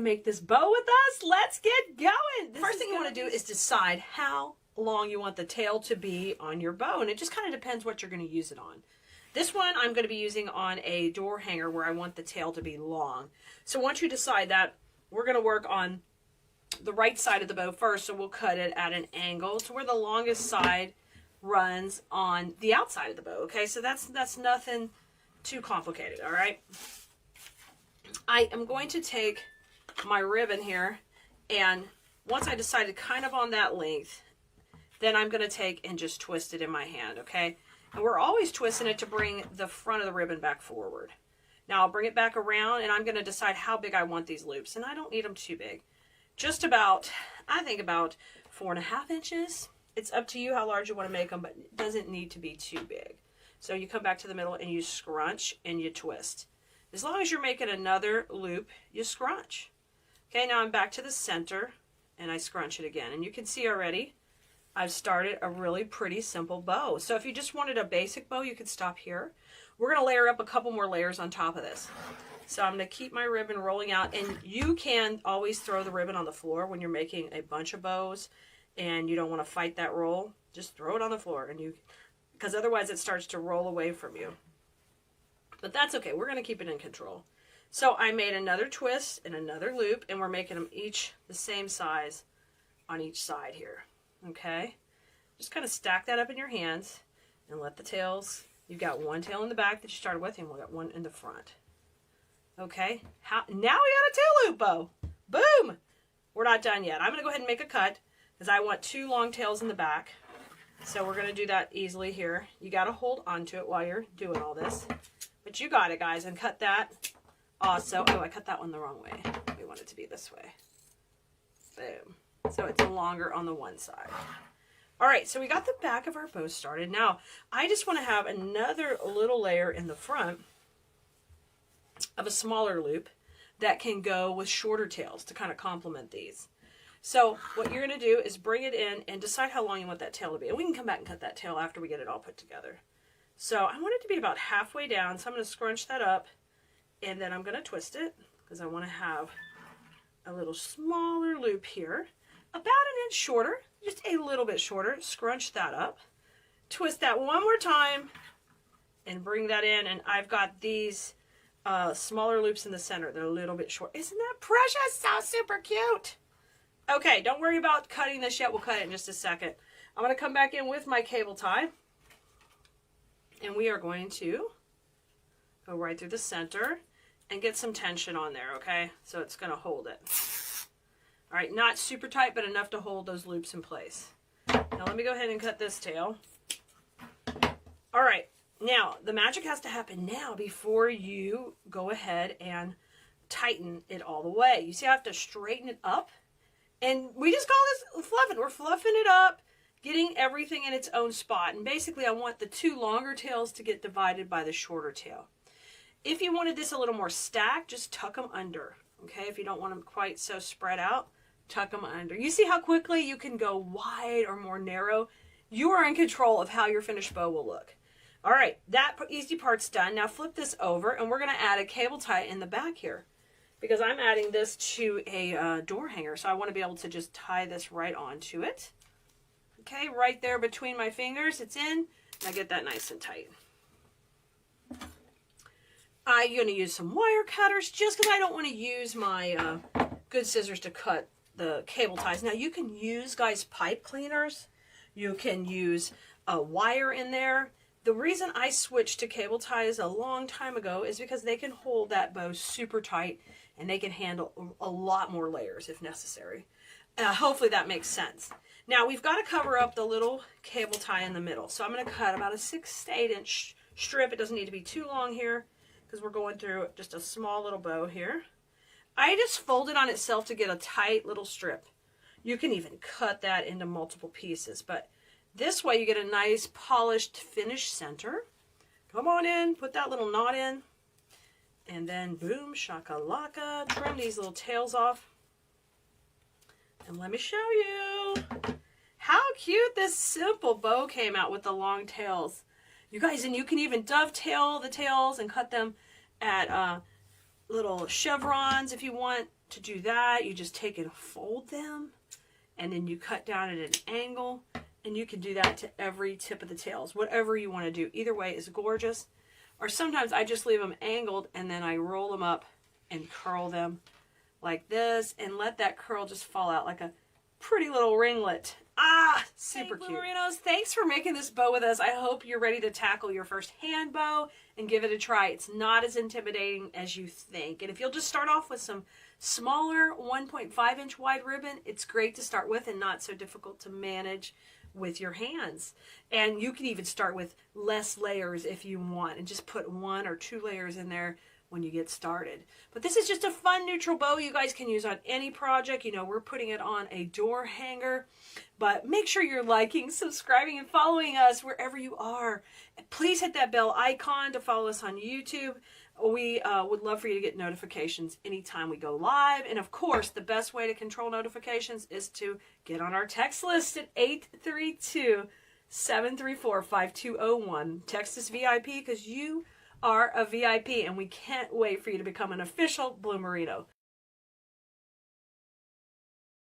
make this bow with us? Let's get going. First thing you want to do is decide how long you want the tail to be on your bow, and it just kind of depends what you're going to use it on. This one I'm going to be using on a door hanger where I want the tail to be long. So once you decide that, we're going to work on the right side of the bow first, so we'll cut it at an angle to where the longest side runs on the outside of the bow. Okay, so that's nothing too complicated. All right, I am going to take my ribbon here, and once I decided kind of on that length, then I'm going to take and just twist it in my hand. Okay, and we're always twisting it to bring the front of the ribbon back forward. Now I'll bring it back around, and I'm going to decide how big I want these loops, and I don't need them too big. Just about, I think about 4.5 inches. It's up to you how large you want to make them, but it doesn't need to be too big. So you come back to the middle and you scrunch and you twist. As long as you're making another loop, you scrunch. Okay, now I'm back to the center and I scrunch it again. And you can see already, I've started a really pretty simple bow. So if you just wanted a basic bow, you could stop here. We're going to layer up a couple more layers on top of this. So I'm going to keep my ribbon rolling out, and you can always throw the ribbon on the floor when you're making a bunch of bows and you don't want to fight that roll. Just throw it on the floor, and because otherwise it starts to roll away from you. But that's okay. We're going to keep it in control. So I made another twist and another loop, and we're making them each the same size on each side here. Okay? Just kind of stack that up in your hands and let the tails, you've got one tail in the back that you started with, and we've got one in the front. Okay, now we got a tail loop bow. Boom! We're not done yet. I'm going to go ahead and make a cut because I want 2 long tails in the back. So we're going to do that easily here. You got to hold onto it while you're doing all this. But you got it, guys, and cut that also. Oh, I cut that one the wrong way. We want it to be this way. Boom. So it's longer on the one side. All right, so we got the back of our bow started. Now, I just want to have another little layer in the front of a smaller loop that can go with shorter tails to kind of complement these. So what you're going to do is bring it in and decide how long you want that tail to be. And we can come back and cut that tail after we get it all put together. So I want it to be about halfway down. So I'm going to scrunch that up, and then I'm going to twist it because I want to have a little smaller loop here. About 1 inch shorter, just a little bit shorter. Scrunch that up. Twist that one more time and bring that in. And I've got these smaller loops in the center. They're a little bit short. Isn't that precious? So super cute. Okay, don't worry about cutting this yet. We'll cut it in just a second. I'm going to come back in with my cable tie. And we are going to go right through the center and get some tension on there, okay? So it's going to hold it. All right, not super tight, but enough to hold those loops in place. Now let me go ahead and cut this tail. All right. Now, the magic has to happen now before you go ahead and tighten it all the way. You see, I have to straighten it up. And we just call this fluffing. We're fluffing it up, getting everything in its own spot. And basically, I want the 2 longer tails to get divided by the shorter tail. If you wanted this a little more stacked, just tuck them under. Okay, if you don't want them quite so spread out, tuck them under. You see how quickly you can go wide or more narrow? You are in control of how your finished bow will look. All right, that easy part's done. Now flip this over, and we're going to add a cable tie in the back here because I'm adding this to a door hanger, so I want to be able to just tie this right onto it. Okay, right there between my fingers, it's in, and I get that nice and tight. I'm going to use some wire cutters just because I don't want to use my good scissors to cut the cable ties. Now you can use, guys, pipe cleaners. You can use a wire in there. The reason I switched to cable ties a long time ago is because they can hold that bow super tight and they can handle a lot more layers if necessary. Hopefully that makes sense. Now we've got to cover up the little cable tie in the middle. So I'm going to cut about a 6 to 8 inch strip. It doesn't need to be too long here because we're going through just a small little bow here. I just fold it on itself to get a tight little strip. You can even cut that into multiple pieces, but this way you get a nice polished finished center. Come on in, put that little knot in, and then boom, shakalaka, trim these little tails off. And let me show you how cute this simple bow came out with the long tails. You guys, and you can even dovetail the tails and cut them at little chevrons if you want. to do that, you just take and fold them, and then you cut down at an angle, and you can do that to every tip of the tails, whatever you want to do. Either way is gorgeous. Or sometimes I just leave them angled, and then I roll them up and curl them like this, and let that curl just fall out like a pretty little ringlet. Ah, super cute. Bluemerinos, thanks for making this bow with us. I hope you're ready to tackle your first hand bow and give it a try. It's not as intimidating as you think. And if you'll just start off with some smaller 1.5 inch wide ribbon, it's great to start with and not so difficult to manage with your hands. And you can even start with less layers if you want, and just put 1 or 2 layers in there when you get started. But this is just a fun neutral bow you guys can use on any project. You know, we're putting it on a door hanger, but make sure you're liking, subscribing, and following us wherever you are. Please hit that bell icon to follow us on YouTube. We would love for you to get notifications anytime we go live. And of course, the best way to control notifications is to get on our text list at 832-734-5201. Text us VIP because you are a VIP, and we can't wait for you to become an official Blue Merino.